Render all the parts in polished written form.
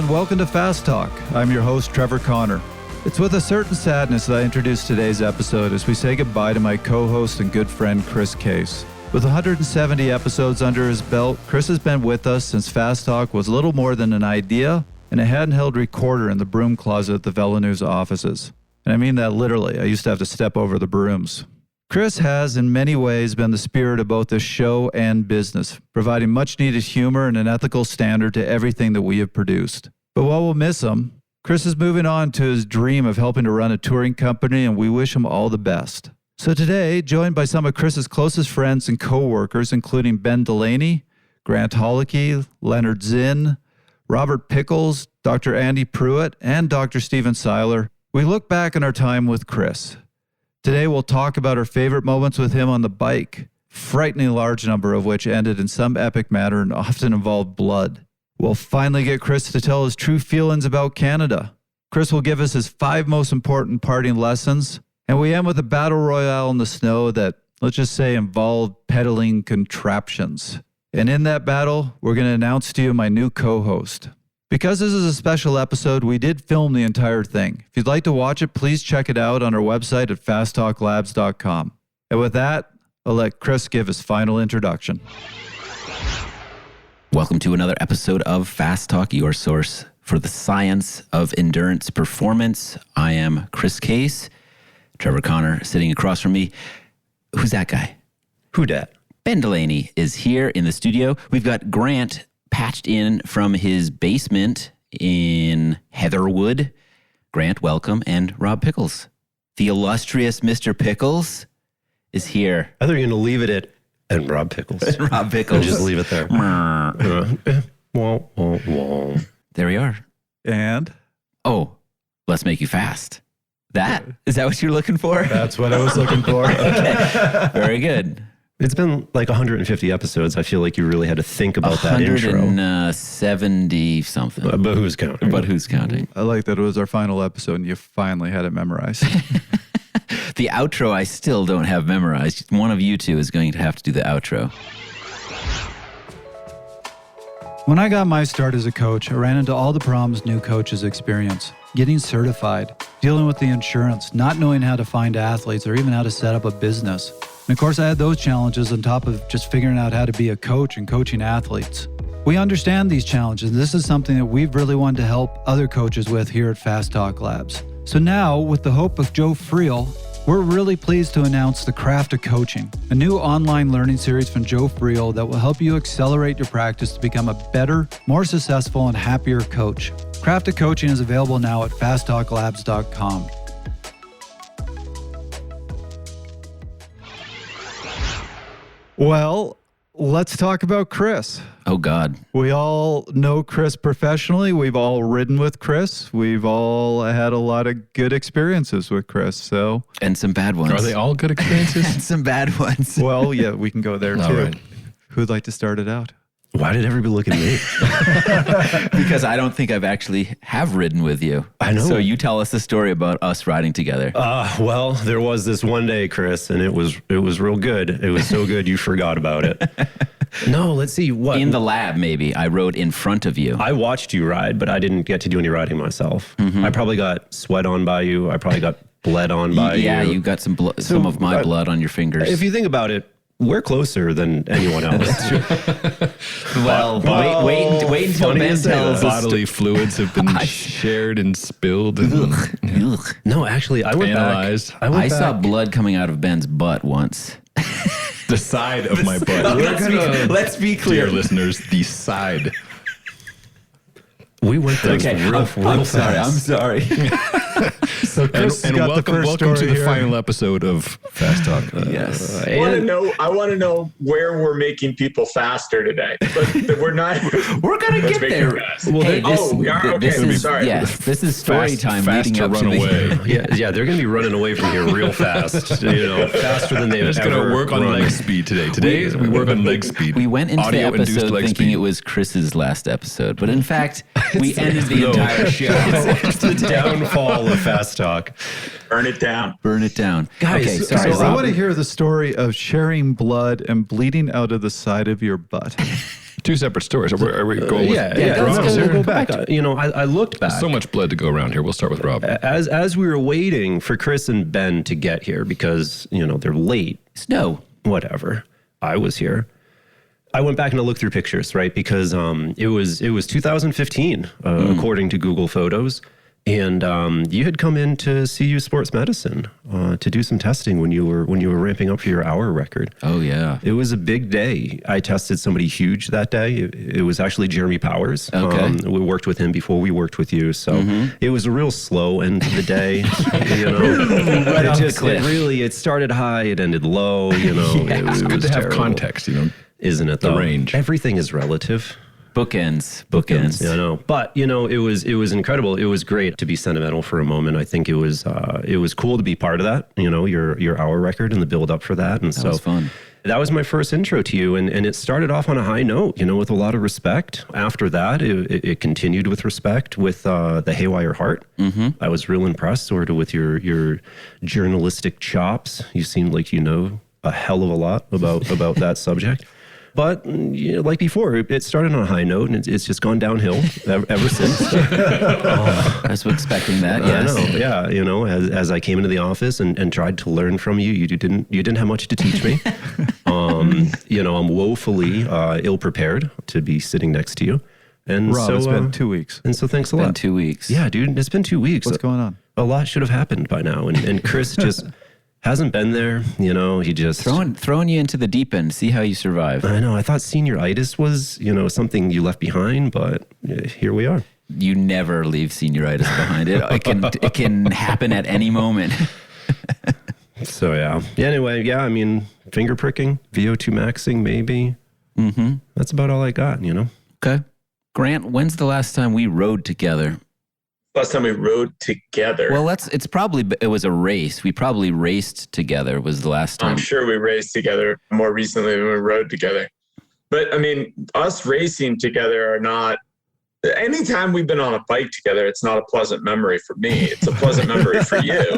and welcome to Fast Talk. I'm your host, Trevor Connor. It's with a certain sadness that I introduce today's episode as we say goodbye to my co-host and good friend, Chris Case. With 170 episodes under his belt, Chris has been with us since Fast Talk was little more than an idea and a handheld recorder in the broom closet at the Villeneuve's offices. And I mean that literally. I used to have to step over the brooms. Chris has, in many ways, been the spirit of both this show and business, providing much-needed humor and an ethical standard to everything that we have produced. But while we'll miss him, Chris is moving on to his dream of helping to run a touring company, and we wish him all the best. So today, joined by some of Chris's closest friends and co-workers, including Ben Delaney, Grant Holicky, Lennard Zinn, Robert Pickels, Dr. Andy Pruitt, and Dr. Stephen Seiler, we look back on our time with Chris. Today, we'll talk about our favorite moments with him on the bike, frightening large number of which ended in some epic manner and often involved blood. We'll finally get Chris to tell his true feelings about Canada. Chris will give us his 5 most important parting lessons, and we end with a battle royale in the snow that, let's just say, involved pedaling contraptions. And in that battle, we're going to announce to you my new co-host. Because this is a special episode, we did film the entire thing. If you'd like to watch it, please check it out on our website at fasttalklabs.com. And with that, I'll let Chris give his final introduction. Welcome to another episode of Fast Talk, your source for the science of endurance performance. I am Chris Case. Trevor Connor sitting across from me. Who's that guy? Who dat? Ben Delaney is here in the studio. We've got Grant patched in from his basement in Heatherwood. Grant, welcome. And Rob Pickels, the illustrious Mr. Pickels, is here. I thought you were going to leave it at, and Rob Pickels. Rob Pickels. And just leave it there. There we are. And? Oh, let's make you fast. Is that what you're looking for? That's what I was looking for. Okay. Very good. It's been like 150 episodes. I feel like you really had to think about that intro. 170 something. But who's counting? But who's counting? I like that it was our final episode and you finally had it memorized. The outro I still don't have memorized. One of you two is going to have to do the outro. When I got my start as a coach, I ran into all the problems new coaches experience. Getting certified, dealing with the insurance, not knowing how to find athletes or even how to set up a business. And of course, I had those challenges on top of just figuring out how to be a coach and coaching athletes. We understand these challenges. This is something that we've really wanted to help other coaches with here at Fast Talk Labs. So now, with the hope of Joe Friel, we're really pleased to announce The Craft of Coaching, a new online learning series from Joe Friel that will help you accelerate your practice to become a better, more successful, and happier coach. Craft of Coaching is available now at fasttalklabs.com. Well, let's talk about Chris. Oh, God. We all know Chris professionally. We've all ridden with Chris. We've all had a lot of good experiences with Chris. So, and some bad ones. Are they all good experiences? And some bad ones. Well, yeah, we can go there too. All right. Who'd like to start it out? Why did everybody look at me? Because I don't think I've actually have ridden with you. I know. So you tell us the story about us riding together. Well, there was this one day, Chris, and it was real good. It was so good you forgot about it. No, let's see what. In the lab, maybe. I rode in front of you. I watched you ride, but I didn't get to do any riding myself. Mm-hmm. I probably got sweat on by you. I probably got bled on by you. Yeah, you got some of my blood on your fingers. If you think about it, we're closer than anyone else. Well, wait until Ben tells us. Bodily fluids have been shared and spilled. And No, actually, I went analyzed. back. I saw blood coming out of Ben's butt once. The side of my butt. Let's be clear. Dear listeners, the side. We went there. Okay, real I'm sorry. I'm sorry. So Chris And got welcome, the first welcome to story the here. final episode of Fast Talk. Yes. I want to know where we're making people faster today. But we're not. We're gonna get there. Well, Hey, okay. Sorry. Yes, this is story time leading Faster up run to away. Yeah, they're going to be running away from here real fast. Faster than they've We're just ever going to work on run. leg speed today. Today, we work on leg speed. We went into the Audio-induced episode leg thinking speed. it was Chris's last episode, but in fact, we ended the No. entire show. It's the downfall of Fast Talk. Burn it down. Burn it down. Guys, okay, so sorry, So I Rob. want to hear the story of sharing blood and bleeding out of the side of your butt. Two separate stories. Are we going with We'll go back. I looked back. So much blood to go around here. We'll start with Rob. As we were waiting for Chris and Ben to get here because, they're late. Snow. Whatever. I was here. I went back and I looked through pictures, right? Because it was 2015, according to Google Photos. And you had come in to CU Sports Medicine to do some testing when you were ramping up for your hour record. Oh, yeah. It was a big day. I tested somebody huge that day. It was actually Jeremy Powers. Okay. We worked with him before we worked with you. So it was a real slow end to the day. Right off the cliff. It started high, it ended low. It was Good to have terrible. context, Isn't it? The though? range. Everything is relative. Bookends. Yeah, I know. But it was incredible. It was great to be sentimental for a moment. I think it was cool to be part of that. Your hour record and the build up for that. And That was fun. That was my first intro to you, and it started off on a high note. With a lot of respect. After that, it continued with respect with the Haywire Heart. I was real impressed, sort of, with your journalistic chops. You seemed like a hell of a lot about that subject. But like before, it started on a high note, and it's just gone downhill ever since. I was expecting that, yes. I know. Yeah, as I came into the office and tried to learn from you, you didn't have much to teach me. I'm woefully ill prepared to be sitting next to you. And Rob, so it's been 2 weeks. And so thanks a Been lot. 2 weeks. Yeah, dude, it's been 2 weeks. What's going on? A lot should have happened by now, and Chris just hasn't been there. He just Throwing you into the deep end, see how you survive. I know. I thought senioritis was, something you left behind, but here we are. You never leave senioritis behind. It can happen at any moment. So yeah. Anyway, yeah. I mean, finger pricking, VO2 maxing, maybe. That's about all I got. Okay, Grant. When's the last time we rode together? Last time we rode together. Well, it was a race. We probably raced together was the last time. I'm sure we raced together more recently than we rode together. But I mean, us racing together are not, anytime we've been on a bike together, it's not a pleasant memory for me. It's a pleasant memory for you.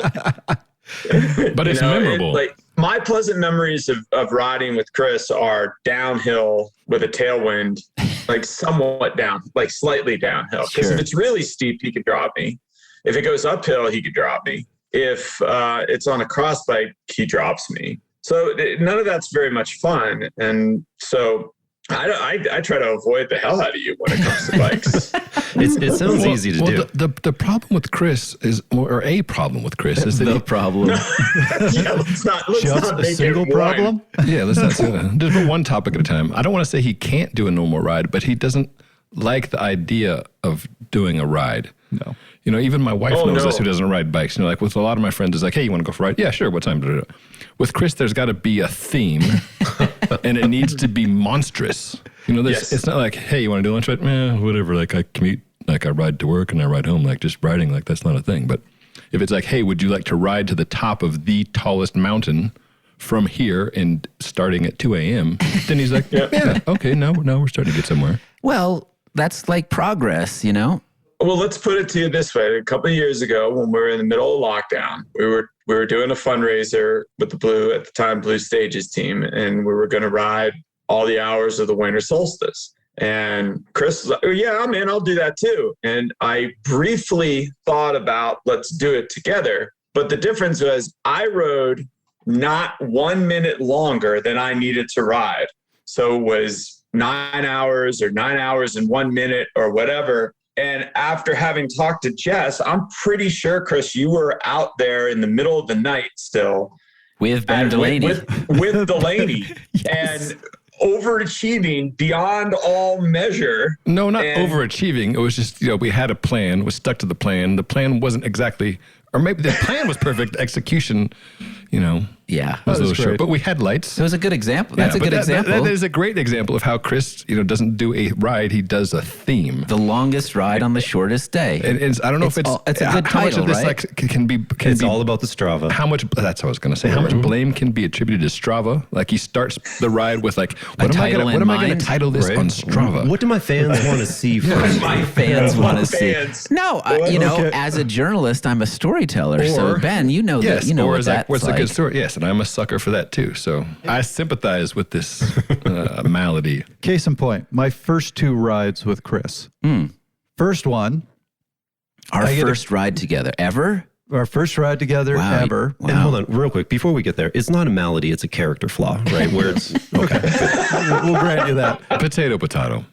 But it's memorable. My pleasant memories of riding with Chris are downhill with a tailwind, somewhat down, slightly downhill. Because if it's really steep, he could drop me. If it goes uphill, he could drop me. If it's on a cross bike, he drops me. So none of that's very much fun. And so I try to avoid the hell out of you when it comes to bikes. It sounds easy to do. The problem with Chris is that The problem. Yeah, let's not Just a make single it one. problem? Yeah, let's not say that. Just put one topic at a time. I don't want to say he can't do a normal ride, but he doesn't like the idea of doing a ride. No. Even my wife knows no. this, who doesn't ride bikes. With a lot of my friends, it's like, hey, you want to go for a ride? Yeah, sure. What time? With Chris, there's got to be a theme, and it needs to be monstrous. Yes. It's not like, hey, you want to do lunch? Whatever. I commute, I ride to work and I ride home. Just riding, that's not a thing. But if it's like, hey, would you like to ride to the top of the tallest mountain from here and starting at 2 a.m., then he's like, yeah, okay, now we're starting to get somewhere. Well, that's progress, Well, let's put it to you this way. A couple of years ago, when we were in the middle of lockdown, we were doing a fundraiser with the Blue Stages team, and we were going to ride all the hours of the winter solstice. And Chris was like, oh, yeah, I'm in. I'll do that too. And I briefly thought about, let's do it together. But the difference was I rode not 1 minute longer than I needed to ride. So it was 9 hours or 9 hours and 1 minute or whatever. And after having talked to Jess, I'm pretty sure, Chris, you were out there in the middle of the night still. With Ben Delaney. With Delaney. Yes. And overachieving beyond all measure. No, not overachieving. It was just, we had a plan, was stuck to the plan. The plan wasn't exactly, or maybe the plan was perfect. Execution, Yeah. was a little great. short. But we had lights. It was a good example. That's a good example. That is a great example of how Chris, doesn't do a ride. He does a theme. The longest ride on the shortest day. And I don't know if it's a good how much title, of this right? can be. It's all about the Strava. How much? That's what I was going to say. How much blame can be attributed to Strava? He starts the ride with what am I going to title this on Strava? What do my fans want to see from me? My fans want to see. Fans. No, as a journalist, I'm a storyteller. storyteller. So Ben, you know yes, that. You know or what is like, that's what's like. a good story? Yes, and I'm a sucker for that too. So I sympathize with this malady. Case in point, my first 2 rides with Chris. First one, Our first ride together ever? our first ride together ever. And hold on, real quick, before we get there, it's not a malady, it's a character flaw, right? Where it's, okay. We'll grant you that. Potato.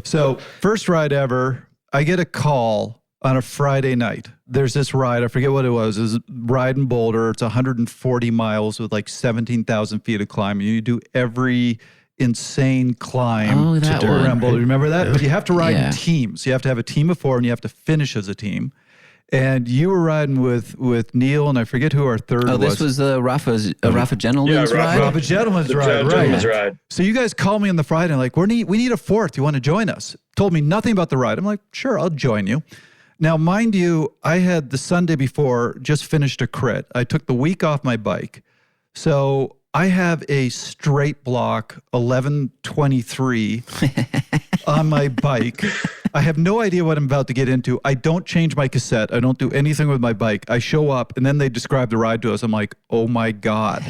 So, first ride ever, I get a call on a Friday night. There's this ride, I forget what it was. It was a ride in Boulder. It's 140 miles with like 17,000 feet of climbing. You do every insane climb that to one. around Boulder. Remember that? Yeah. But you have to ride Yeah. in teams. You have to have a team of 4 and you have to finish as a team. And you were riding with Neil, and I forget who our third was. Oh, this was Rafa Gentleman's Yeah, ride? Rafa Gentleman's ride, right? Gentleman's ride. So you guys call me on the Friday and like, we need a 4th. You want to join us? Told me nothing about the ride. I'm like, sure, I'll join you. Now, mind you, I had the Sunday before just finished a crit. I took the week off my bike. So I have a straight block 1123 on my bike. I have no idea what I'm about to get into. I don't change my cassette. I don't do anything with my bike. I show up and then they describe the ride to us. I'm like, oh my God.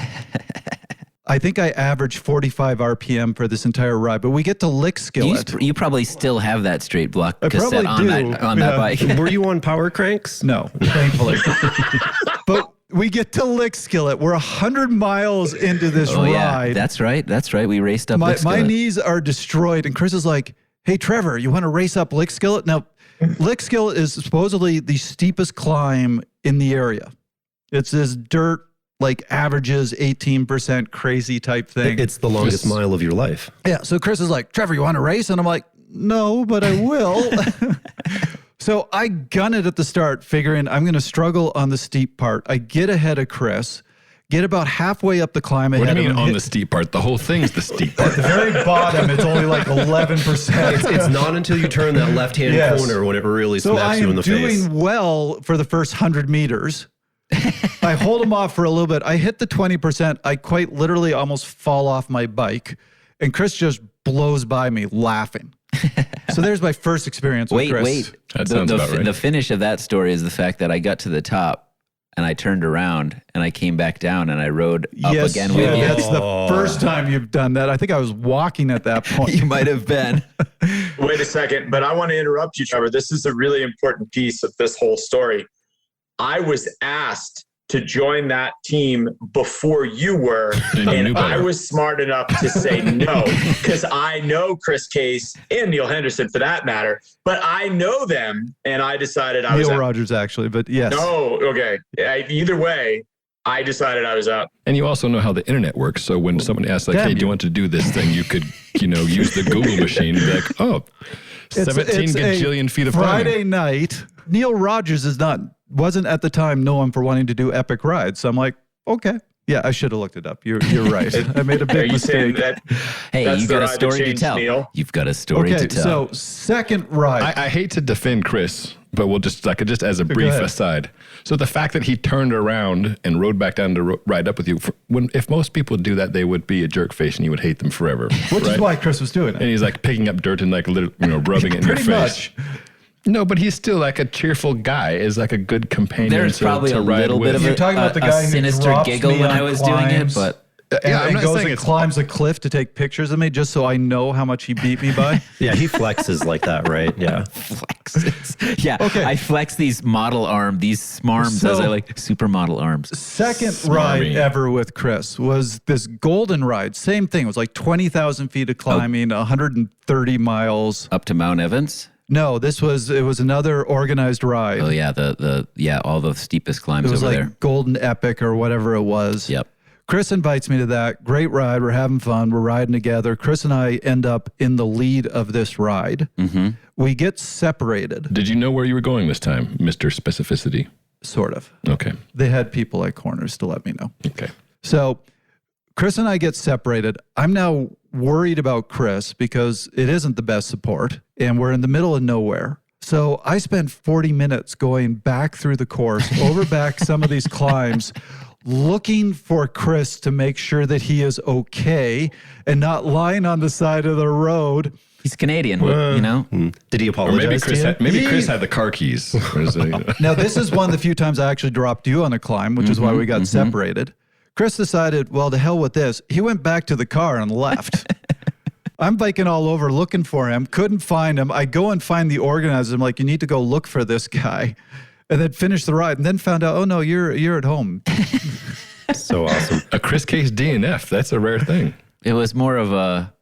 I think I averaged 45 RPM for this entire ride, but we get to Lickskillet. You probably still have that straight block I cassette probably on do. that Yeah. bike. Were you on power cranks? No, thankfully. But we get to Lickskillet. We're 100 miles into this Oh, yeah. ride. That's right. We raced up My Lickskillet. knees are destroyed. And Chris is like, hey, Trevor, you want to race up Lickskillet? Now, Lickskillet is supposedly the steepest climb in the area. It's this dirt, like averages 18% crazy type thing. It's the longest mile of your life. Yeah. So Chris is like, Trevor, you want to race? And I'm like, no, but I will. So I gun it at the start, figuring I'm going to struggle on the steep part. I get ahead of Chris, get about halfway up the climb ahead What do you of mean him. on the steep part? The whole thing's the steep part. At the very bottom, it's only like 11%. It's not until you turn that left-hand Yes. corner when it really So I smacks you in am the doing face. well for the first 100 meters. I hold him off for a little bit. I hit the 20%. I quite literally almost fall off my bike. And Chris just blows by me laughing. So there's my first experience with Chris. Wait. That sounds about right. The finish of that story is the fact that I got to the top and I turned around and I came back down and I rode up Yes, again with you. that's the first time you've done that. I think I was walking at that point. You might have been. Wait a second, but I want to interrupt you, Trevor. This is a really important piece of this whole story. I was asked to join that team before you were, And you knew I better. was smart enough to say no, because I know Chris Case and Neil Henderson for that matter, but I know them, and I decided I was Neil out. Rogers, actually, but yes. No, okay. Either way, I decided I was out. And you also know how the internet works. So when someone asks, like, Damn hey, do you. you want to do this thing? You could, use the Google machine and be like, oh, 17 It's a gajillion feet of climbing. Friday night. Neil Rogers wasn't at the time known for wanting to do epic rides. So I'm like, okay. Yeah, I should have looked it up. You're right. I made a Are big you saying mistake. that? Hey, That's you the got a ride that story to changed tell. Neil? You've got a story to Okay, tell. so second ride. I hate to defend Chris, but we'll just as a brief ahead. aside. So the fact that he turned around and rode back down to ride up with you, if most people do that, they would be a jerk face and you would hate them forever. Which right? is why Chris was doing And it. he's like picking up dirt and like rubbing it in your Pretty face. much. No, but he's still like a cheerful guy. Is like a good companion. There's probably to a ride little bit with. of You're talking about the guy a who sinister drops giggle me when on I was doing it, climbs. but Yeah, I'm and not goes saying and it's climbs a cliff to take pictures of me just so I know how much he beat me by. Yeah, he flexes like that, right? Yeah. flexes. Yeah, Okay. I flex these these smarms, as I like, supermodel arms. Second Smarmy. ride ever with Chris was this golden ride. Same thing. It was like 20,000 feet of climbing, 130 miles. Up to Mount Evans. No, it was another organized ride. Oh yeah, all the steepest climbs It was over like there. Golden Epic or whatever it was. Yep. Chris invites me to that. Great ride. We're having fun. We're riding together. Chris and I end up in the lead of this ride. Mm-hmm. We get separated, Did you know where you were going this time, Mr. Specificity? sort of. Okay. They had people at corners to let me know. Okay. So Chris and I get separated. I'm now worried about Chris because it isn't the best support and we're in the middle of nowhere. So I spent 40 minutes going back through the course, over back some of these climbs, looking for Chris to make sure that he is okay and not lying on the side of the road. He's Canadian, you know? Did he Or apologize? maybe Chris had the car keys. Now, this is one of the few times I actually dropped you on a climb, which is why we got separated. Chris decided, well, to hell with this. He went back to the car and left. I'm biking all over looking for him, couldn't find him. I go and find the organizer. I'm like, you need to go look for this guy. And then finish the ride and then found out, oh, no, you're at home. So awesome. A Chris Case DNF. That's a rare thing. It was more of a,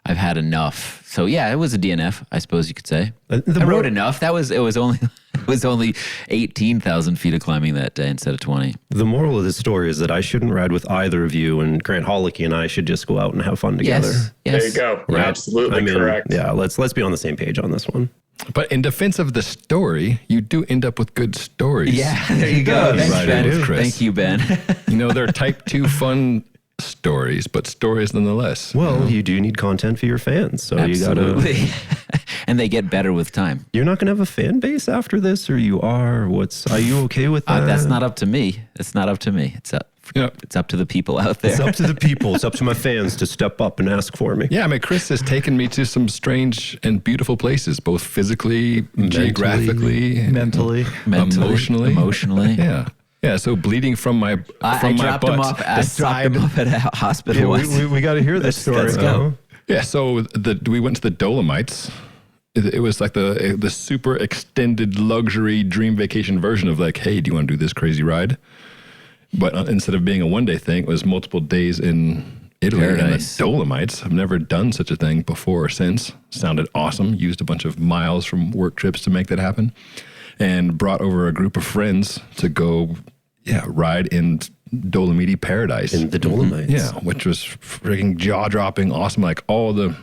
I've had enough. So yeah, it was a DNF, I suppose you could say. I rode enough. It was only 18,000 feet of climbing that day instead of 20. The moral of this story is that I shouldn't ride with either of you, and Grant Holicky and I should just go out and have fun together. Yes. There you go. You're absolutely correct. Yeah, let's be on the same page on this one. But in defense of the story, you do end up with good stories. Yeah, there you go. Thanks, Right Ben. in with Chris. Thank you, Ben. You know, they're type 2 fun stories, but stories nonetheless. Well, you do need content for your fans, so you gotta. Absolutely. And they get better with time. You're not gonna have a fan base after this, or you are? Are you okay with that? That's not up to me. It's not up to me. It's up. Yeah. It's up to the people out there. It's up to the people. It's up to my fans to step up and ask for me. Yeah, I mean, Chris has taken me to some strange and beautiful places, both physically, geographically, Mentally. Emotionally. Yeah. Yeah, so bleeding from my I dropped him butt, off. I dropped him off at a hospital Yeah, once. we got to hear this story. Let's go. Yeah, so we went to the Dolomites. It was like the super extended luxury dream vacation version of like, hey, do you want to do this crazy ride? But instead of being a one-day thing, it was multiple days in Italy and the Dolomites. I've never done such a thing before or since. Sounded awesome. Used a bunch of miles from work trips to make that happen. And brought over a group of friends to go, ride in Dolomiti paradise. In the Dolomites. Yeah, which was freaking jaw-dropping, awesome. Like all the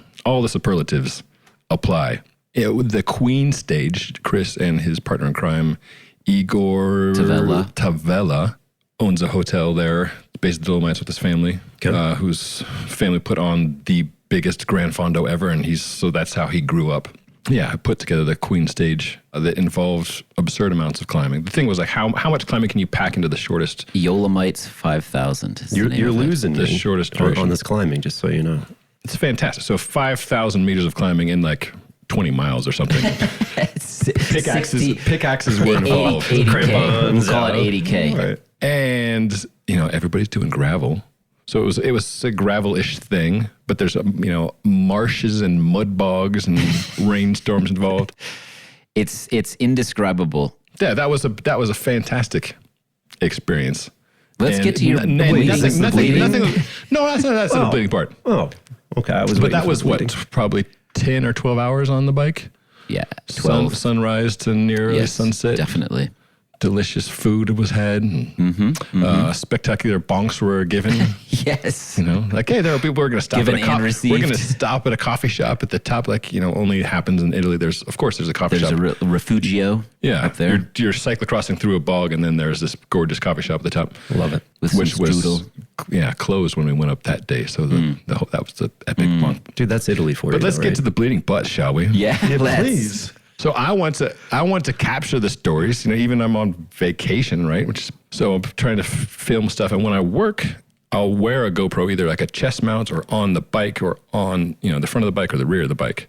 superlatives apply. The Queen stage, Chris and his partner in crime, Igor Tavella, owns a hotel there, based in the Dolomites with his family, whose family put on the biggest Grand Fondo ever, and so that's how he grew up. Yeah, I put together the Queen stage that involved absurd amounts of climbing. The thing was like, how much climbing can you pack into the shortest? Yolomites 5,000. You're losing the shortest duration on this climbing, just so you know. It's fantastic. So 5,000 meters of climbing in like 20 miles or something. Pickaxes were involved. 80K. We'll call it 80K. Right. And, everybody's doing gravel. So it was a gravel-ish thing, but there's, marshes and mud bogs and rainstorms involved. It's indescribable. Yeah, that was a fantastic experience. Let's get to your bleeding. Nothing. No, that's not the bleeding part. Oh, okay. But that was probably 10 or 12 hours on the bike. Yeah, 12. Sunrise to near sunset. Definitely. Delicious food was had. Spectacular bonks were given. Yes. Like, hey, there are people who are going to stop Given at and received. We're going to stop at a coffee shop at the top. Like, only happens in Italy. There's a coffee shop. There's a refugio up there. You're cyclocrossing through a bog, and then there's this gorgeous coffee shop at the top. Love it. Which was closed when we went up that day. So that was the epic one. Dude, that's Italy for you. But let's get to the bleeding butt, shall we? Yeah, please. So I want to capture the stories. Even I'm on vacation, right? So I'm trying to film stuff, and when I work, I'll wear a GoPro, either like a chest mount or on the bike or on the front of the bike or the rear of the bike.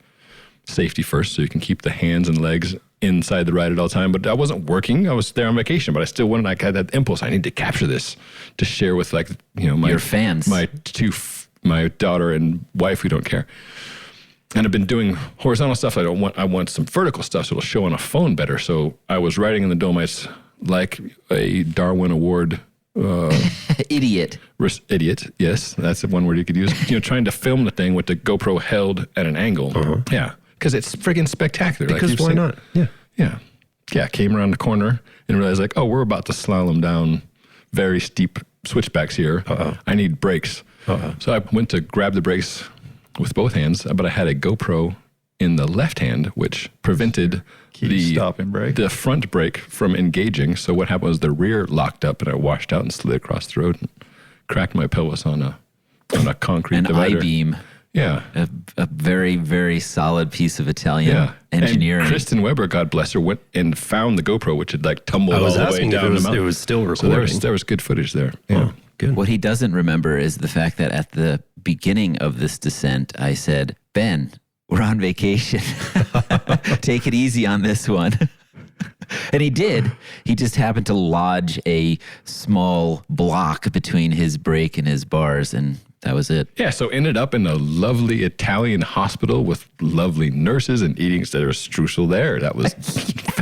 Safety first, so you can keep the hands and legs inside the ride at all time. But I wasn't working; I was there on vacation. But I still wanted. I had that impulse. I need to capture this to share with your fans, my daughter and wife who don't care. And I've been doing horizontal stuff. I want some vertical stuff so it'll show on a phone better. So I was riding in the Dolomites like a Darwin Award idiot. Idiot, yes, that's the one word you could use. Trying to film the thing with the GoPro held at an angle. Yeah, because it's friggin' spectacular. Because why not? Yeah. Came around the corner and realized like, oh, we're about to slalom down very steep switchbacks here. I need brakes. So I went to grab the brakes with both hands, but I had a GoPro in the left hand, which prevented the front brake from engaging. So what happened was the rear locked up, and I washed out and slid across the road and cracked my pelvis on a concrete divider. I-beam. Yeah. A very, very solid piece of Italian engineering. And Kristen Weber, God bless her, went and found the GoPro, which had tumbled all the way down the mountain. It was still recording. So there was good footage there. Yeah. Good. What he doesn't remember is the fact that at the beginning of this descent, I said, Ben, we're on vacation. Take it easy on this one. And he did. He just happened to lodge a small block between his brake and his bars, and that was it. Yeah, so ended up in a lovely Italian hospital with lovely nurses and eating instead of a streusel there. That was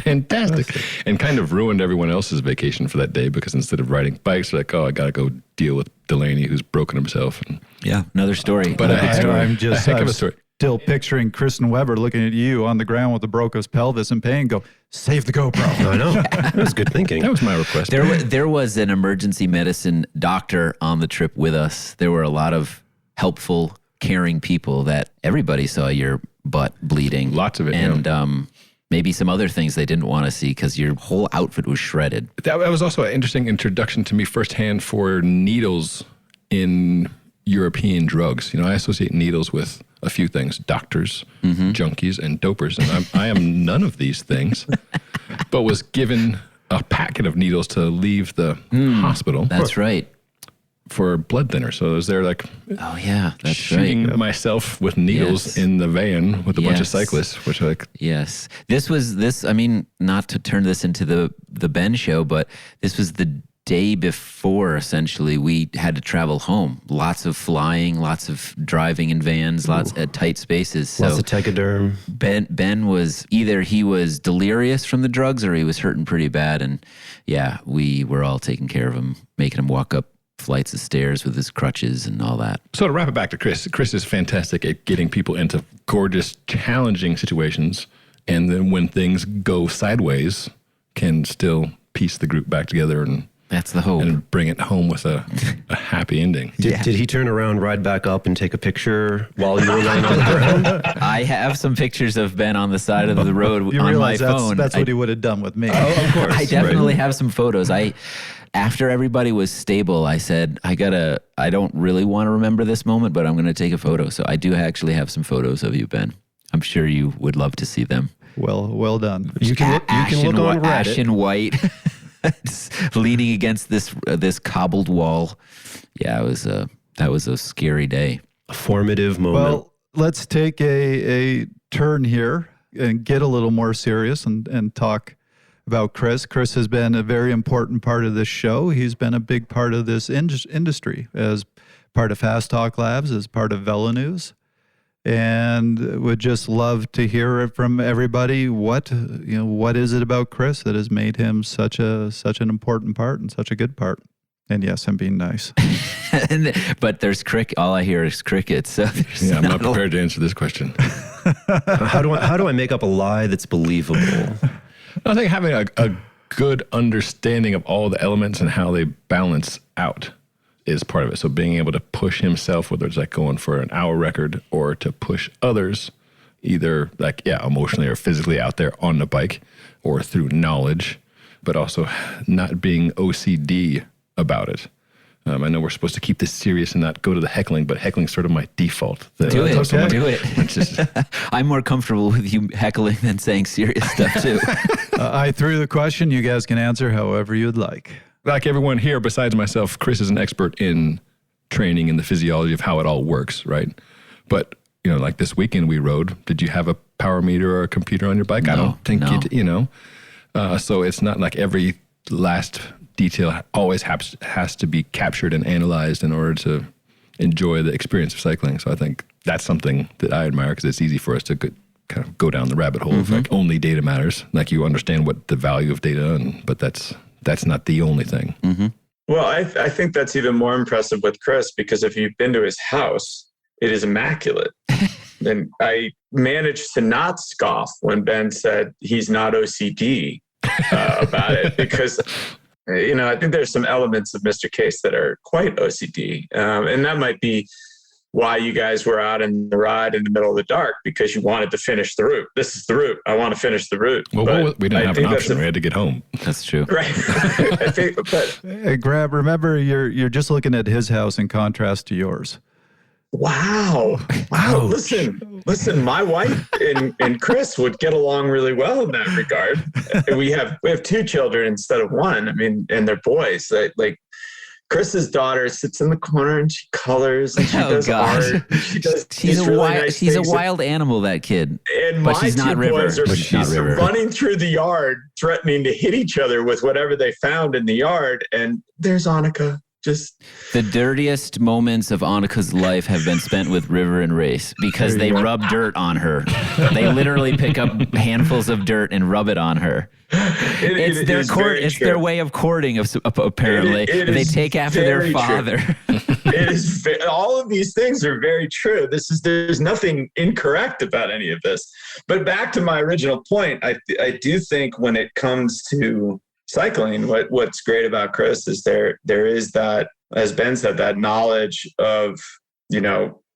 fantastic. And kind of ruined everyone else's vacation for that day because instead of riding bikes, they're like, oh, I got to go deal with Delaney who's broken himself. And Yeah, another story. But a heck of a story. Still picturing Kristen Weber looking at you on the ground with a broken pelvis in pain. Go, save the GoPro. I know. That was good thinking. That was my request. There was an emergency medicine doctor on the trip with us. There were a lot of helpful, caring people that everybody saw your butt bleeding. Lots of it, And maybe some other things they didn't want to see because your whole outfit was shredded. That was also an interesting introduction to me firsthand for needles in European drugs. You know, I associate needles with a few things: doctors, junkies, and dopers. And I am none of these things, but was given a packet of needles to leave the hospital. That's right. For blood thinner. So I was there like Oh, yeah, that's shooting right. myself with needles Yes. in the van with a bunch of Yes. cyclists, which like, Yes. I mean, not to turn this into the Ben show, but this was the day before, essentially, we had to travel home. Lots of flying, lots of driving in vans, lots at tight spaces. So Lots of tegaderm. Ben was either he was delirious from the drugs or he was hurting pretty bad. And yeah, we were all taking care of him, making him walk up flights of stairs with his crutches and all that. so to wrap it back to Chris is fantastic at getting people into gorgeous, challenging situations. And then when things go sideways, can still piece the group back together and That's the hope. bring it home with a happy ending. Did he turn around, ride back up, and take a picture while you were laying on the ground? I have some pictures of Ben on the side of the road You on my realize phone. that's what he would have done with me. Of course. I definitely have some photos. After everybody was stable, I said, I don't really want to remember this moment, but I'm going to take a photo. So I do actually have some photos of you, Ben. I'm sure you would love to see them. Well done. You can look on Reddit. Ashen white, leaning against this cobbled wall. Yeah, that was a scary day. A formative moment. Well, let's take a turn here and get a little more serious and talk about Chris. Chris has been a very important part of this show. He's been a big part of this industry as part of Fast Talk Labs, as part of Vela News. And would just love to hear it from everybody. What is it about Chris that has made him such an important part and such a good part? And yes, I'm being nice. But there's all I hear is crickets. So Yeah, I'm not prepared to answer this question. How do I make up a lie that's believable? I think having a good understanding of all the elements and how they balance out is part of it. So being able to push himself, whether it's like going for an hour record or to push others, either emotionally or physically out there on the bike or through knowledge, but also not being OCD about it. I know we're supposed to keep this serious and not go to the heckling, but heckling's sort of my default thing. Do it. Okay. Do it. It's just, I'm more comfortable with you heckling than saying serious stuff too. I threw the question. You guys can answer however you'd like. like everyone here besides myself, Chris is an expert in training and the physiology of how it all works, right? But, you know, like this weekend we rode, did you have a power meter or a computer on your bike? I don't think you know. So it's not like every last detail always has to be captured and analyzed in order to enjoy the experience of cycling. So I think that's something that I admire because it's easy for us to kind of go down the rabbit hole of like only data matters. Like you understand what the value of data, but that's not the only thing. Mm-hmm. Well, I think that's even more impressive with Chris because if you've been to his house, it is immaculate. And I managed to not scoff when Ben said he's not OCD about it because, you know, I think there's some elements of Mr. Case that are quite OCD. And that might be why you guys were out in the ride in the middle of the dark because you wanted to finish the route. This is the route. I want to finish the route. Well, we didn't have an option. We had to get home. That's true. Right. I think, but Hey, Grab, remember you're just looking at his house in contrast to yours. Wow. Listen, my wife and Chris would get along really well in that regard. We have two children instead of one. I mean, and they're boys. Like Chris's daughter sits in the corner and she colors and she does art. She does she's a wild animal, that kid. And but my she's not River. boys are she's running through the yard, threatening to hit each other with whatever they found in the yard. And there's Annika. Just the dirtiest moments of Annika's life have been spent with River and Race because they rub dirt on her. They literally pick up handfuls of dirt and rub it on her. It's their way of courting, apparently. They take after their father. All of these things are very true. There's nothing incorrect about any of this. But back to my original point, I do think when it comes to cycling, what's great about Chris is there is that, as Ben said, that knowledge of,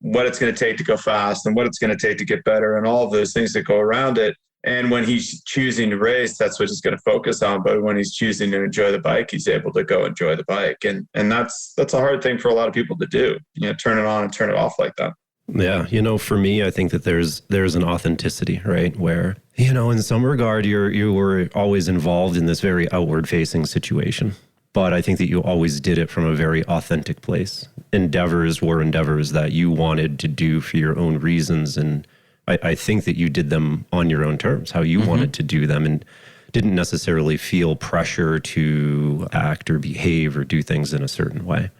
what it's going to take to go fast and what it's going to take to get better and all of those things that go around it. And when he's choosing to race, that's what he's going to focus on. But when he's choosing to enjoy the bike, he's able to go enjoy the bike. And that's a hard thing for a lot of people to do, turn it on and turn it off like that. Yeah. For me, I think that there's an authenticity, right? Where, in some regard, you were always involved in this very outward facing situation. But I think that you always did it from a very authentic place. Endeavors were endeavors that you wanted to do for your own reasons. And I think that you did them on your own terms, how you wanted to do them, and didn't necessarily feel pressure to act or behave or do things in a certain way.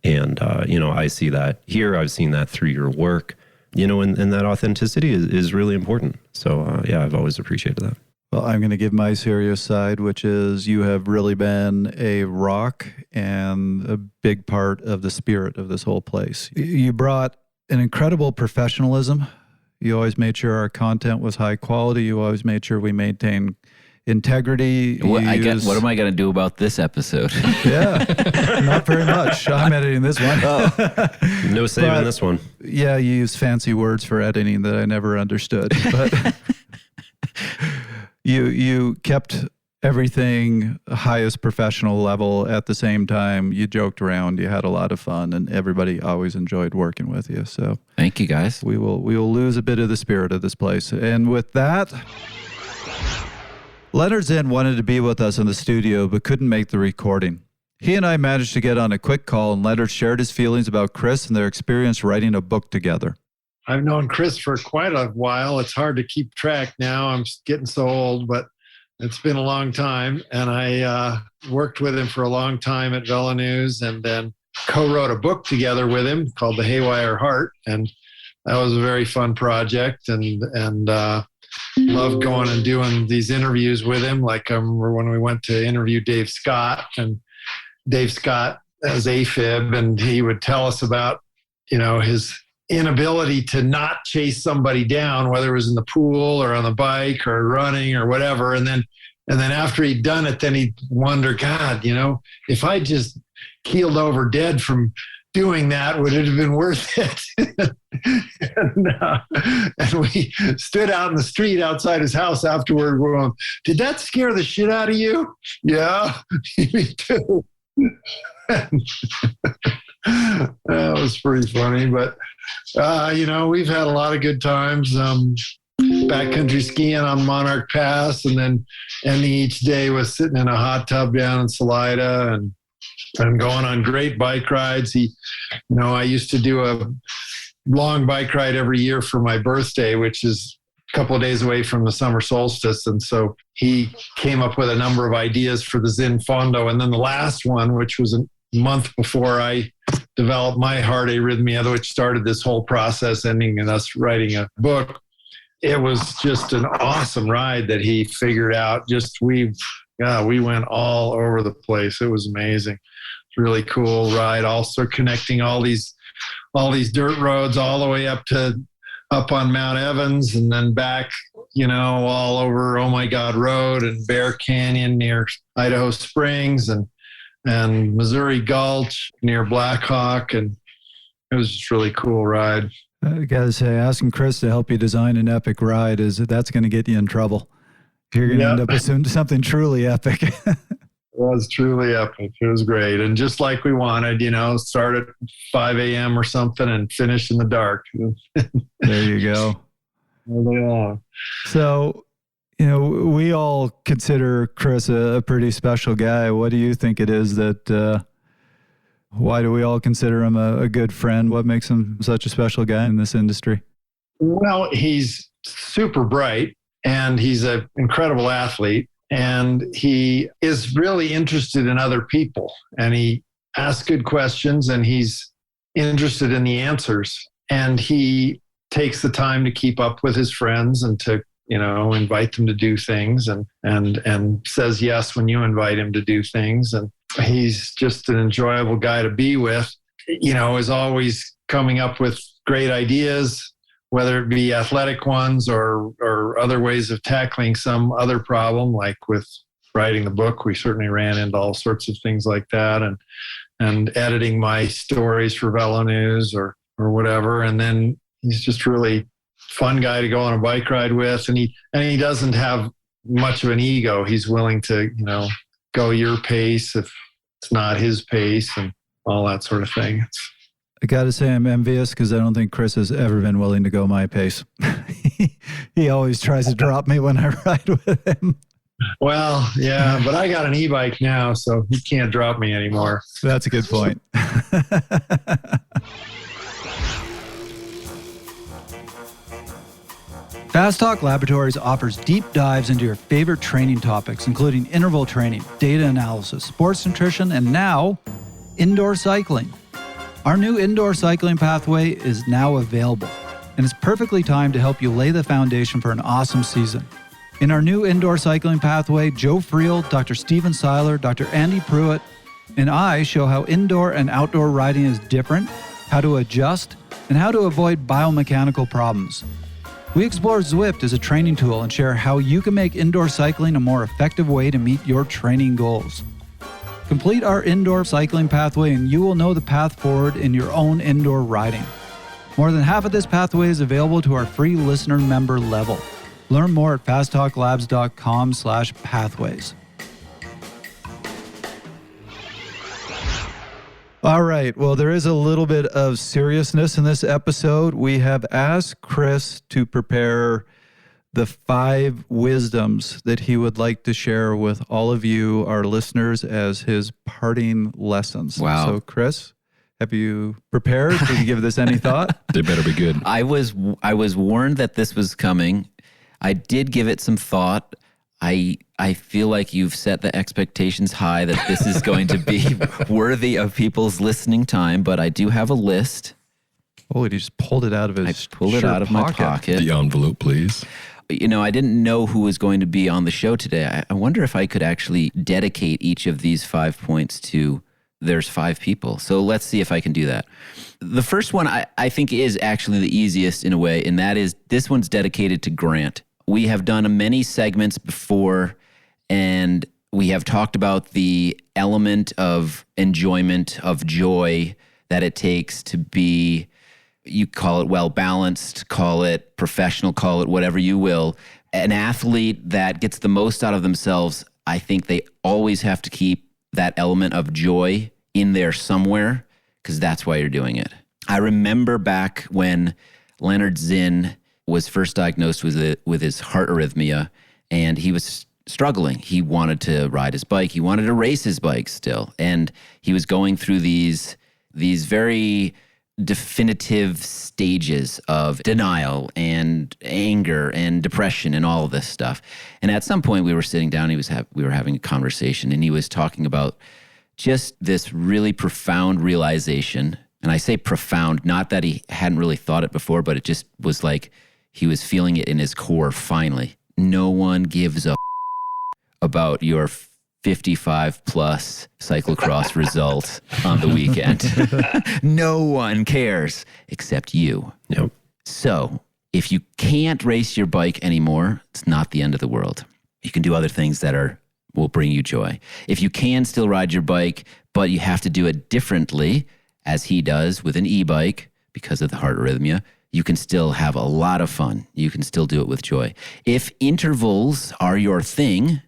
And, I see that here. I've seen that through your work, and that authenticity is really important. So, I've always appreciated that. Well, I'm going to give my serious side, which is you have really been a rock and a big part of the spirit of this whole place. You brought an incredible professionalism. You always made sure our content was high quality. You always made sure we maintained integrity. What am I going to do about this episode? Yeah, not very much. I'm editing this one. No saving this one. Yeah, you use fancy words for editing that I never understood. But you kept everything highest professional level. At the same time, you joked around. You had a lot of fun, and everybody always enjoyed working with you. So thank you, guys. We will lose a bit of the spirit of this place. And with that, Lennard Zinn wanted to be with us in the studio, but couldn't make the recording. He and I managed to get on a quick call, and Lennard shared his feelings about Chris and their experience writing a book together. I've known Chris for quite a while. It's hard to keep track now. I'm getting so old, but it's been a long time. And I worked with him for a long time at Vela News, and then co-wrote a book together with him called The Haywire Heart. And that was a very fun project, and loved going and doing these interviews with him. Like I remember when we went to interview Dave Scott, and Dave Scott has AFib, and he would tell us about, his inability to not chase somebody down, whether it was in the pool or on the bike or running or whatever. And then after he'd done it, then he'd wonder, God, if I just keeled over dead from doing that, would it have been worth it? and we stood out in the street outside his house afterward going, did that scare the shit out of you? Yeah, me too. That was pretty funny, but we've had a lot of good times. Backcountry skiing on Monarch Pass, and then ending each day with sitting in a hot tub down in Salida and going on great bike rides. I used to do a long bike ride every year for my birthday, which is a couple of days away from the summer solstice. And so he came up with a number of ideas for the Zinn Fondo. And then the last one, which was a month before I developed my heart arrhythmia, which started this whole process, ending in us writing a book. It was just an awesome ride that he figured out. We went all over the place. It was amazing. Really cool ride. Also connecting all these dirt roads all the way up on Mount Evans, and then back, all over Oh My God Road and Bear Canyon near Idaho Springs, and Missouri Gulch near Blackhawk, and it was just a really cool ride. I gotta say, asking Chris to help you design an epic ride that's going to get you in trouble. You're going to end up with something truly epic. It was truly epic. It was great. And just like we wanted, start at 5 a.m. or something and finish in the dark. There you go. All day long. So, we all consider Chris a pretty special guy. What do you think it is that Why do we all consider him a good friend? What makes him such a special guy in this industry? Well, he's super bright and he's an incredible athlete, and he is really interested in other people, and he asks good questions, and he's interested in the answers, and he takes the time to keep up with his friends and to, invite them to do things, and says yes when you invite him to do things. And he's just an enjoyable guy to be with, is always coming up with great ideas, whether it be athletic ones or other ways of tackling some other problem, like with writing the book. We certainly ran into all sorts of things like that, and editing my stories for Velo News or whatever. And then he's just really fun guy to go on a bike ride with. And he doesn't have much of an ego. He's willing to, go your pace if it's not his pace, and all that sort of thing. I got to say I'm envious because I don't think Chris has ever been willing to go my pace. He always tries to drop me when I ride with him. Well, yeah, but I got an e-bike now, so he can't drop me anymore. That's a good point. Fast Talk Laboratories offers deep dives into your favorite training topics, including interval training, data analysis, sports nutrition, and now, indoor cycling. Our new indoor cycling pathway is now available, and it's perfectly timed to help you lay the foundation for an awesome season. In our new indoor cycling pathway, Joe Friel, Dr. Stephen Seiler, Dr. Andy Pruitt, and I show how indoor and outdoor riding is different, how to adjust, and how to avoid biomechanical problems. We explore Zwift as a training tool and share how you can make indoor cycling a more effective way to meet your training goals. Complete our indoor cycling pathway and you will know the path forward in your own indoor riding. More than half of this pathway is available to our free listener member level. Learn more at fasttalklabs.com/pathways. All right. Well, there is a little bit of seriousness in this episode. We have asked Chris to prepare the 5 wisdoms that he would like to share with all of you, our listeners, as his parting lessons. Wow. So, Chris, have you prepared? Did you give this any thought? They better be good. I was warned that this was coming. I did give it some thought. I feel like you've set the expectations high that this is going to be worthy of people's listening time, but I do have a list. Oh, he just pulled it out of his I pulled it out of my pocket. The envelope, please. I didn't know who was going to be on the show today. I wonder if I could actually dedicate each of these 5 points to there's 5 people. So let's see if I can do that. The first one I think is actually the easiest in a way, and that is this one's dedicated to Grant. We have done many segments before, and we have talked about the element of enjoyment, of joy that it takes to be, you call it well-balanced, call it professional, call it whatever you will. An athlete that gets the most out of themselves, I think they always have to keep that element of joy in there somewhere, because that's why you're doing it. I remember back when Lennard Zinn was first diagnosed with his heart arrhythmia, and he was struggling. He wanted to ride his bike. He wanted to race his bike still. And he was going through these very definitive stages of denial and anger and depression and all of this stuff. And at some point we were sitting down, we were having a conversation, and he was talking about just this really profound realization. And I say profound, not that he hadn't really thought it before, but it just was like he was feeling it in his core finally. No one gives a about your 55 plus cyclocross result on the weekend. No one cares except you. Yep. So if you can't race your bike anymore, it's not the end of the world. You can do other things that will bring you joy. If you can still ride your bike, but you have to do it differently, as he does with an e-bike because of the heart arrhythmia, you can still have a lot of fun. You can still do it with joy. If intervals are your thing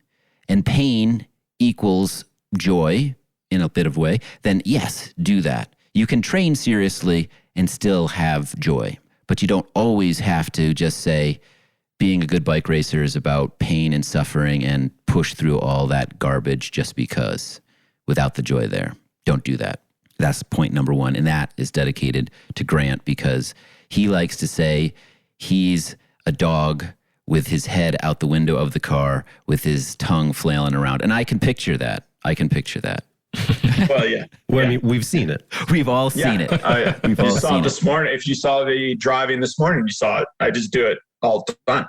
and pain equals joy in a bit of way, then yes, do that. You can train seriously and still have joy, but you don't always have to just say being a good bike racer is about pain and suffering and push through all that garbage just because without the joy there. Don't do that. That's point number one. And that is dedicated to Grant because he likes to say he's a dog with his head out the window of the car with his tongue flailing around. And I can picture that. Well, yeah. Well, I mean, we've seen it. We've all seen it. Oh, yeah. We've You all saw seen it this morning. If you saw the driving this morning, you saw it. I just do it all the time.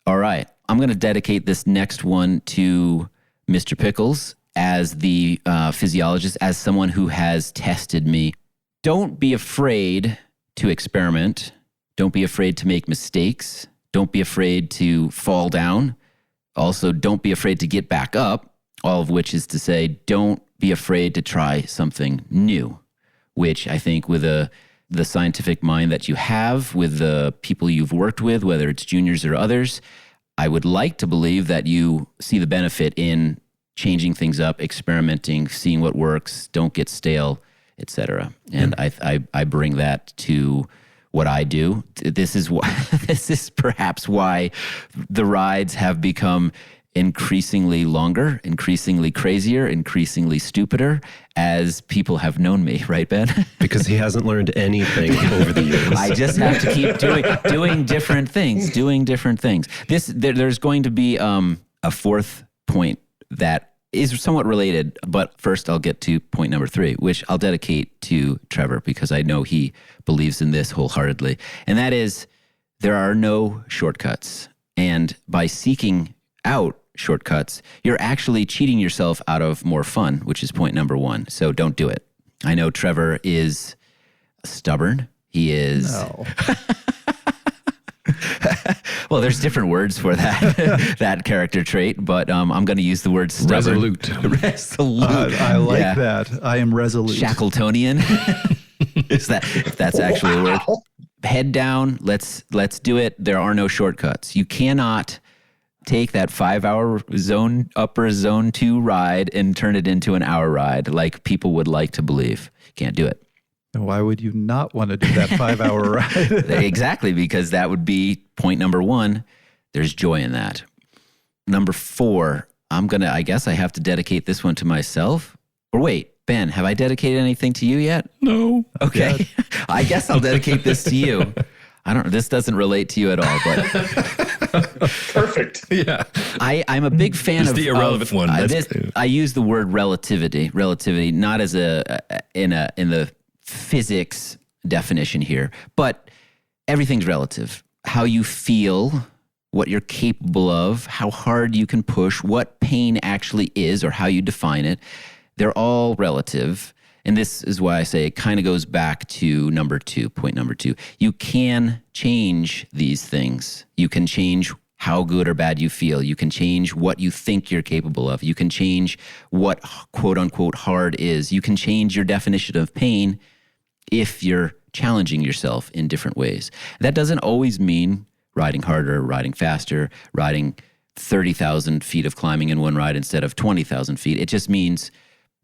All right. I'm going to dedicate this next one to Mr. Pickels as the physiologist, as someone who has tested me. Don't be afraid to experiment. Don't be afraid to make mistakes. Don't be afraid to fall down. Also, don't be afraid to get back up, all of which is to say, don't be afraid to try something new, which I think with the scientific mind that you have, with the people you've worked with, whether it's juniors or others, I would like to believe that you see the benefit in changing things up, experimenting, seeing what works, don't get stale, etc. And I bring that to what I do. This is perhaps why the rides have become increasingly longer, increasingly crazier, increasingly stupider as people have known me, right, Ben? Because he hasn't learned anything over the years. I just have to keep doing different things. There's going to be a fourth point that is somewhat related, but first I'll get to point number 3, which I'll dedicate to Trevor because I know he believes in this wholeheartedly. And that is, there are no shortcuts. And by seeking out shortcuts, you're actually cheating yourself out of more fun, which is point number 1. So don't do it. I know Trevor is stubborn. He is... No. Well, there's different words for that that character trait, but I'm going to use the word stubborn. Resolute. I like that. I am resolute. Shackletonian. That's actually a word. Head down. Let's do it. There are no shortcuts. You cannot take that 5-hour upper zone 2 ride and turn it into an hour ride like people would like to believe. You can't do it. And why would you not want to do that 5-hour ride? Exactly, because that would be point number 1. There's joy in that. Number 4, I guess I have to dedicate this one to myself. Or wait, Ben, have I dedicated anything to you yet? No. Okay. I guess I'll dedicate this to you. This doesn't relate to you at all, but. Perfect. Yeah. I'm a big fan of the irrelevant one. I use the word relativity, not as in the physics definition here, but everything's relative. How you feel, what you're capable of, how hard you can push, what pain actually is, or how you define it, they're all relative. And this is why I say it kind of goes back to point number 2. You can change these things. You can change how good or bad you feel. You can change what you think you're capable of. You can change what quote unquote hard is. You can change your definition of pain if you're challenging yourself in different ways. That doesn't always mean riding harder, riding faster, riding 30,000 feet of climbing in one ride instead of 20,000 feet. It just means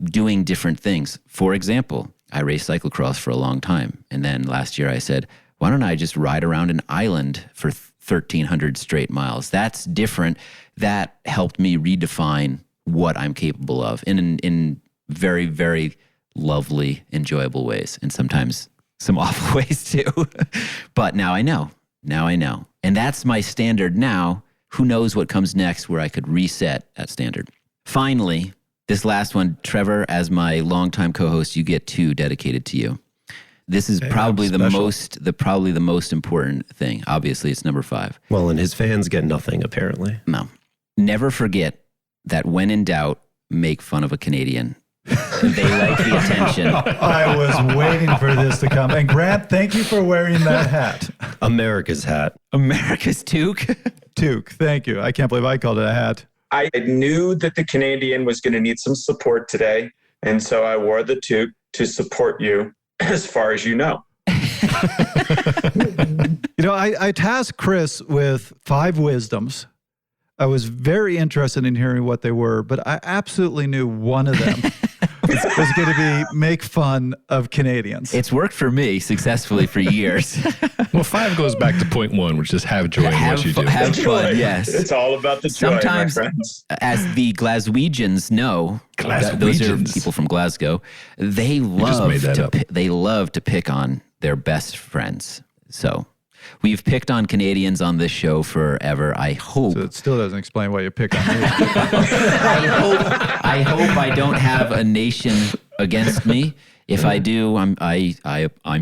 doing different things. For example, I raced cyclocross for a long time. And then last year I said, why don't I just ride around an island for 1,300 straight miles? That's different. That helped me redefine what I'm capable of in very, very lovely, enjoyable ways, and sometimes some awful ways too. But now I know. And that's my standard now. Who knows what comes next where I could reset that standard. Finally, this last one, Trevor, as my longtime co-host, you get 2 dedicated to you. This is probably the most important thing. Obviously, it's number 5. Well, and his fans get nothing, apparently. No. Never forget that when in doubt, make fun of a Canadian. They like the attention. I was waiting for this to come. And Grant, thank you for wearing that hat. America's hat. America's toque. Toque, thank you. I can't believe I called it a hat. I knew that the Canadian was going to need some support today. And so I wore the toque to support you as far as you know. I tasked Chris with 5 wisdoms. I was very interested in hearing what they were, but I absolutely knew one of them was going to be make fun of Canadians. It's worked for me successfully for years. Well, 5 goes back to point 1, which is have joy in what you do. Have Joy. fun, yes. It's all about the joy, Sometimes, my friends. as the Glaswegians know, those are people from Glasgow. They love to pick on their best friends. So we've picked on Canadians on this show forever. I hope. So it still doesn't explain why you pick on me. I hope I don't have a nation against me. If I do, I'm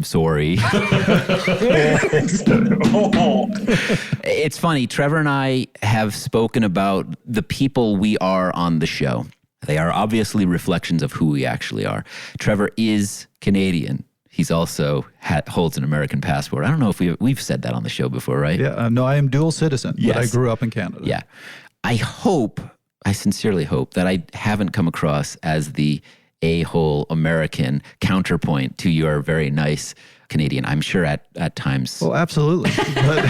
sorry. It's funny. Trevor and I have spoken about the people we are on the show. They are obviously reflections of who we actually are. Trevor is Canadian. He's also holds an American passport. I don't know if we've said that on the show before, right? Yeah, no, I am dual citizen, but I grew up in Canada. Yeah. I sincerely hope that I haven't come across as the a-hole American counterpoint to your very nice Canadian. I'm sure at times. Oh, absolutely. But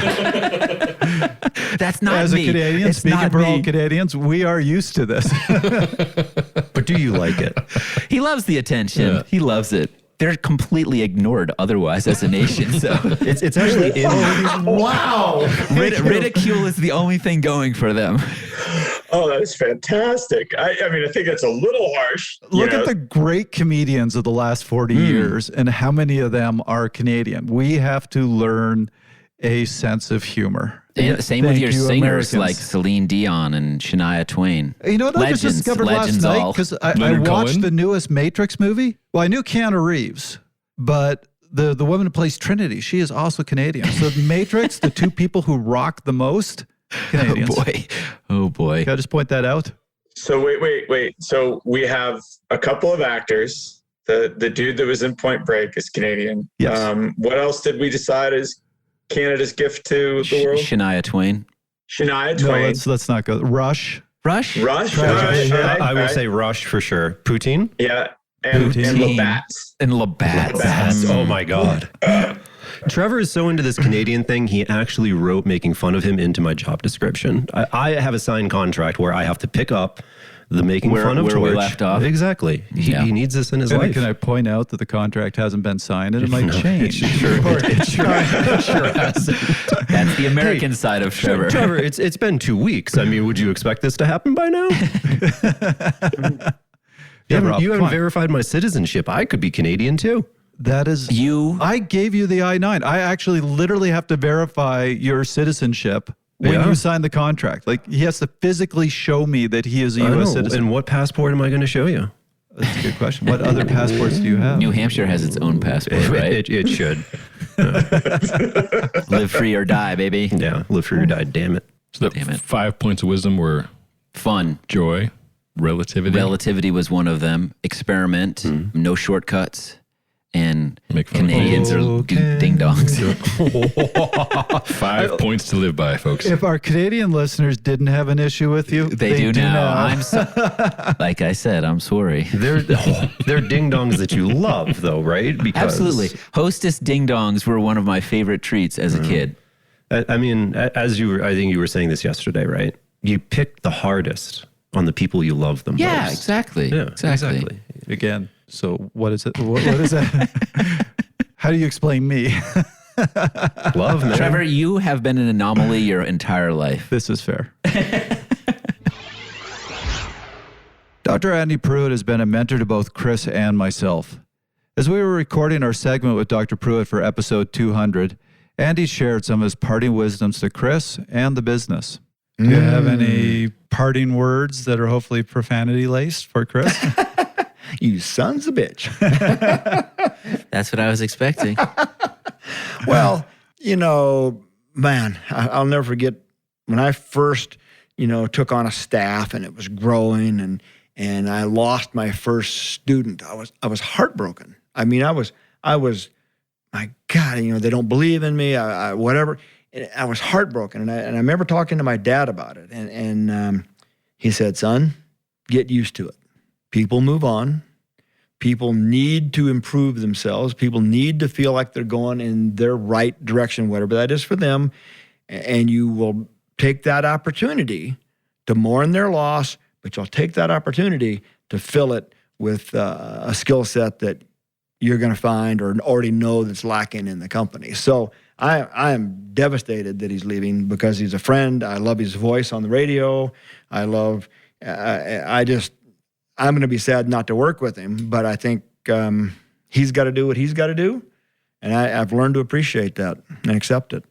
that's not as me. a Canadian, It's speaking not for me. all Canadians, we are used to this. But do you like it? He loves the attention. Yeah. He loves it. They're completely ignored otherwise as a nation. So It's actually in. Wow. ridicule is the only thing going for them. Oh, that is fantastic. I mean, I think that's a little harsh. Look at the great comedians of the last 40 years and how many of them are Canadian. We have to learn a sense of humor. And same with Thank your you, singers Americans. like Celine Dion and Shania Twain. You know what I just discovered last night? all. Because I Leonard watched Cohen? the newest Matrix movie. Well, I knew Keanu Reeves, but the woman who plays Trinity, she is also Canadian. So Matrix, the two people who rock the most, Canadians. Oh boy. Can I just point that out? So wait. So we have a couple of actors. The dude that was in Point Break is Canadian. Yes. What else did we decide is Canada's gift to the world? Shania Twain. Shania No, Twain. let's not go. Rush. Rush? Rush. Tragically, Right, I will right. say Rush for sure. Poutine? Yeah. And Poutine. Labatt's. And Labatt's. Labatt's. Oh my God. Trevor is so into this Canadian thing, he actually wrote making fun of him into my job description. I have a signed contract where I have to pick up the making fun of where George. we left off. Exactly. He needs this in his life. Can I point out that the contract hasn't been signed and it might change? It sure hasn't. That's the American side of Trevor. Trevor, it's been 2 weeks. I mean, would you expect this to happen by now? Rob, You come haven't on. verified my citizenship. I could be Canadian too. That is I gave you the I-9. I actually literally have to verify your citizenship when Yeah. you sign the contract. Like he has to physically show me that he is a I U.S. know. citizen. And what passport am I going to show you? That's a good question. What other passports do you have? New Hampshire has its own passport, right? It should. Live free or die, baby. Yeah, live free or die. Damn it. So Damn the it. 5 points of wisdom were Fun. joy, relativity. Relativity was one of them. Experiment. No shortcuts. And Make fun of Canadians are ding dongs. 5 points to live by, folks. If our Canadian listeners didn't have an issue with you, They do now. I'm like I said, I'm sorry. They're ding dongs that you love, though, right? Because Absolutely. Hostess ding dongs were one of my favorite treats as a kid. I mean, as you were, I think you were saying this yesterday, right? You picked the hardest on the people you love the most. Yeah, exactly. Yeah, exactly. again, so what is it? What is that? How do you explain me? Love, man. Trevor, you have been an anomaly your entire life. This is fair. Dr. Andy Pruitt has been a mentor to both Chris and myself. As we were recording our segment with Dr. Pruitt for episode 200, Andy shared some of his parting wisdoms to Chris and the business. Do you have any parting words that are hopefully profanity laced for Chris? You sons of bitch. That's what I was expecting. Well, man, I'll never forget when I first, took on a staff and it was growing and I lost my first student. I was heartbroken. I mean, I was, my God, they don't believe in me, whatever. I was heartbroken. And I remember talking to my dad about it. And he said, son, get used to it. People move on. People need to improve themselves. People need to feel like they're going in their right direction, whatever that is for them. And you will take that opportunity to mourn their loss, but you'll take that opportunity to fill it with a skill set that you're going to find or already know that's lacking in the company. So I am devastated that he's leaving because he's a friend. I love his voice on the radio. I'm going to be sad not to work with him, but I think he's got to do what he's got to do. And I've learned to appreciate that and accept it.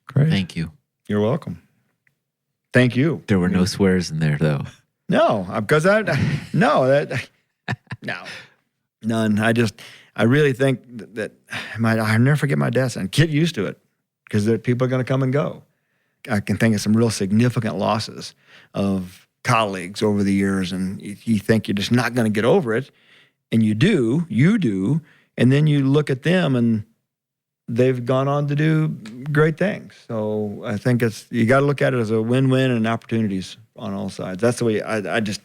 Great. Thank you. You're welcome. Thank you. There were no swears in there, though. No, because no, none. I really think that I'll never forget my death and get used to it because people are going to come and go. I can think of some real significant losses of colleagues over the years, and you think you're just not going to get over it, and you do, and then you look at them and they've gone on to do great things. So I think you got to look at it as a win-win and opportunities on all sides. That's the way that's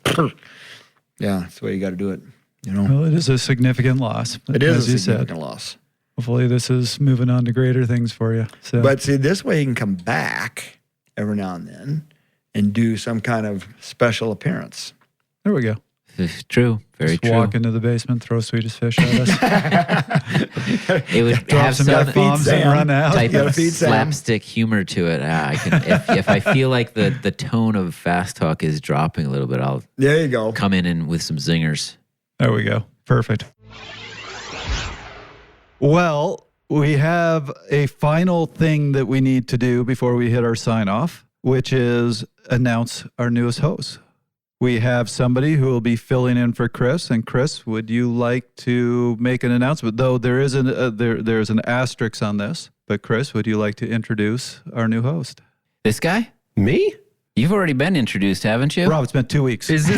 the way you got to do it. Well, it is a significant loss. It is as a significant loss. Hopefully this is moving on to greater things for you. So. But see, this way you can come back every now and then and do some kind of special appearance. There we go. True. Very Just true. walk into the basement, throw Swedish fish at us. It would Drop have some some F-bombs and run out. type gotta of feed Sam. slapstick humor to it. If I feel like the tone of Fast Talk is dropping a little bit, I'll There you go. come in with some zingers. There we go. Perfect. Well, we have a final thing that we need to do before we hit our sign off, which is announce our newest host. We have somebody who will be filling in for Chris. And Chris, would you like to make an announcement? Though there is there's an asterisk on this. But Chris, would you like to introduce our new host? This guy? Me? You've already been introduced, haven't you? Rob, it's been 2 weeks. It's me?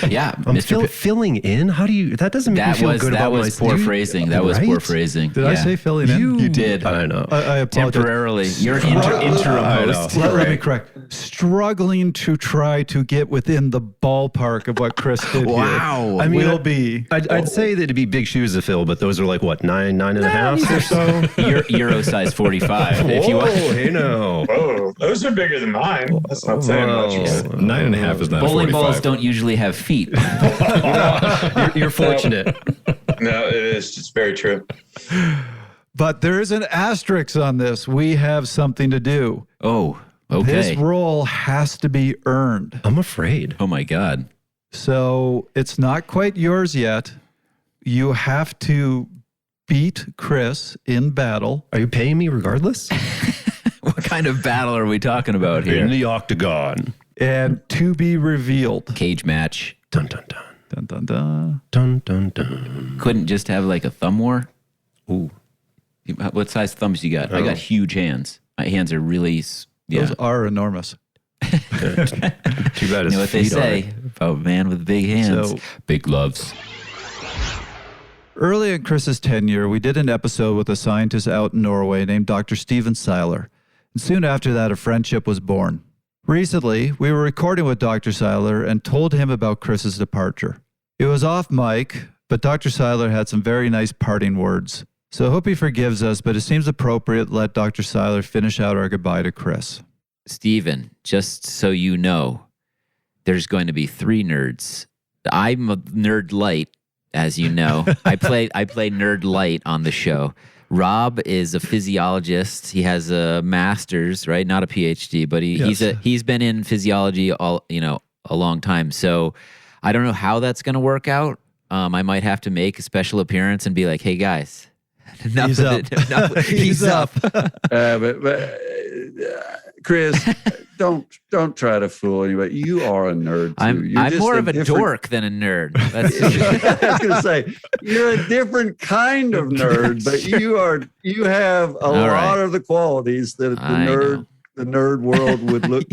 Yeah, I'm Mr. filling in? How do you... That doesn't make me feel good about was my... poor phrasing. That was poor Right? phrasing. Did I say filling in? You did. I know. I apologize. Temporarily. You're interim I know. host. Let me correct. Struggling to try to get within the ballpark of what Chris did Wow. here. I mean, will be. I'd say that it'd be big shoes to fill, but those are like, what, nine and a half or so? Euro size 45. If you want. Hey, no. Oh, those are bigger than mine. That's not saying much. Whoa. 9.5 is not Bowling 45. balls don't usually have feet. You're fortunate. No, it is. It's very true. But there is an asterisk on this. We have something to do. Oh, okay. This role has to be earned. I'm afraid. Oh my God. So it's not quite yours yet. You have to beat Chris in battle. Are you paying me regardless? What kind of battle are we talking about here? In the octagon. And to be revealed. Cage match. Dun, dun, dun. Dun, dun, dun. Dun, dun, dun. Couldn't just have like a thumb war? Ooh. What size thumbs you got? I got huge hands. My hands are really, Those are enormous. Too bad You his know what they feet say about a man with big hands? So- Big gloves. Early in Chris's tenure, we did an episode with a scientist out in Norway named Dr. Stephen Seiler. And soon after that, a friendship was born. Recently, we were recording with Dr. Seiler and told him about Chris's departure. It was off mic, but Dr. Seiler had some very nice parting words. So I hope he forgives us, but it seems appropriate to let Dr. Seiler finish out our goodbye to Chris. Steven, just so you know, there's going to be 3 nerds. I'm a nerd light, as you know. I play nerd light on the show. Rob is a physiologist. He has a master's, right? Not a PhD, but he's been in physiology a long time. So I don't know how that's going to work out. I might have to make a special appearance and be like, "Hey guys, He's up. He's up." But Chris, don't try to fool anybody. You are a nerd too. I'm just more of a different- dork than a nerd. That's I was gonna say you're a different kind of nerd, but you have a lot right. of the qualities that I know. the nerd world would look.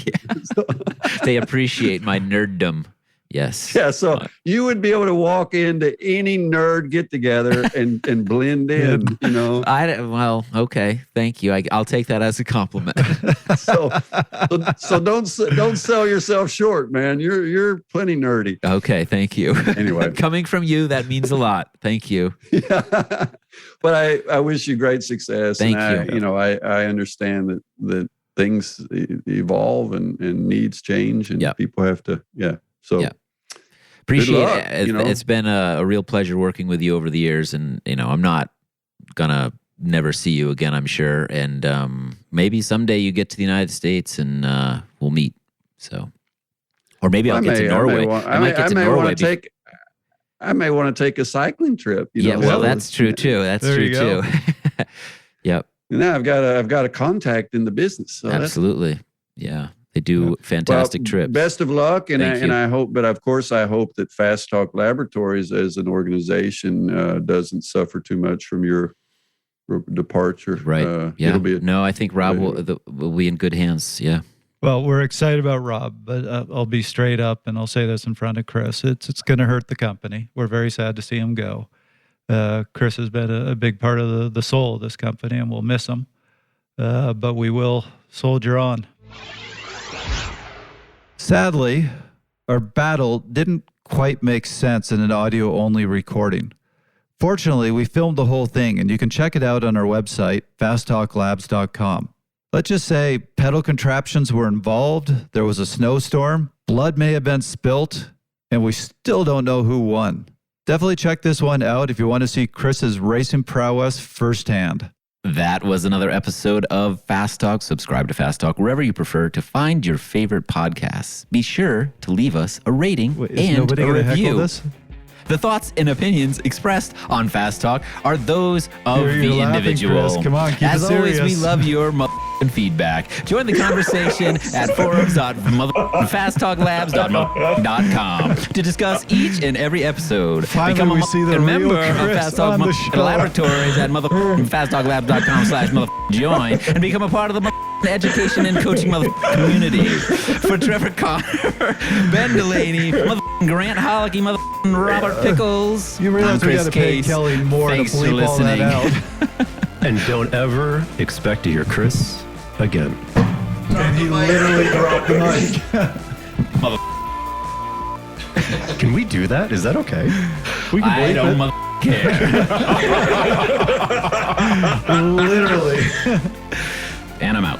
They appreciate my nerddom. Yes. Yeah, so you would be able to walk into any nerd get together and blend in, you know. Well, okay. Thank you. I'll take that as a compliment. So don't sell yourself short, man. You're plenty nerdy. Okay. Thank you. Anyway. Coming from you, that means a lot. Thank you. Yeah. But I wish you great success. Thank and you. I understand that things evolve and needs change and Yep. people have to, So Yeah. Appreciate Good luck, it. you know. It's been a real pleasure working with you over the years, and I'm not gonna never see you again, I'm sure. And maybe someday you get to the United States and we'll meet. So, or maybe I'll get to Norway. I might get to Norway. I may want to take a cycling trip. Yeah, well, that's true too. That's There true you go. too. Yep. Now I've got a contact in the business. So Absolutely. Yeah. They do fantastic trips. Best of luck, and Thank you. I hope, but of course, I hope that Fast Talk Laboratories as an organization doesn't suffer too much from your departure. Right. Yeah. No, I think Rob will be in good hands. Yeah. Well, we're excited about Rob, but I'll be straight up and I'll say this in front of Chris. It's going to hurt the company. We're very sad to see him go. Chris has been a big part of the soul of this company, and we'll miss him. But we will soldier on. Sadly, our battle didn't quite make sense in an audio-only recording. Fortunately, we filmed the whole thing, and you can check it out on our website, fasttalklabs.com. Let's just say pedal contraptions were involved, there was a snowstorm, blood may have been spilt, and we still don't know who won. Definitely check this one out if you want to see Chris's racing prowess firsthand. That was another episode of Fast Talk. Subscribe to Fast Talk wherever you prefer to find your favorite podcasts. Be sure to leave us a rating Wait, is and nobody a gonna heckle review. this? The thoughts and opinions expressed on Fast Talk are those of You're the laughing, individual. Chris. Come on, keep As it always, we serious. love your feedback. Join the conversation at forums.fasttalklabs.com to discuss each and every episode. Finally, Become a we see the real member of Chris Fast Talk on the show. Laboratories at fasttalklabs.com/join and become a part of the education and coaching community. For Trevor Connor, Ben Delaney, Grant Holicky, Robert Pickels, You realize I'm we Chris got to pay Case. Kelly more Thanks to for bleep all that listening. out. And don't ever expect to hear Chris again. And he literally dropped the mic. Can we do that? Is that okay? We can I bleep don't it. care. Literally. And I'm out.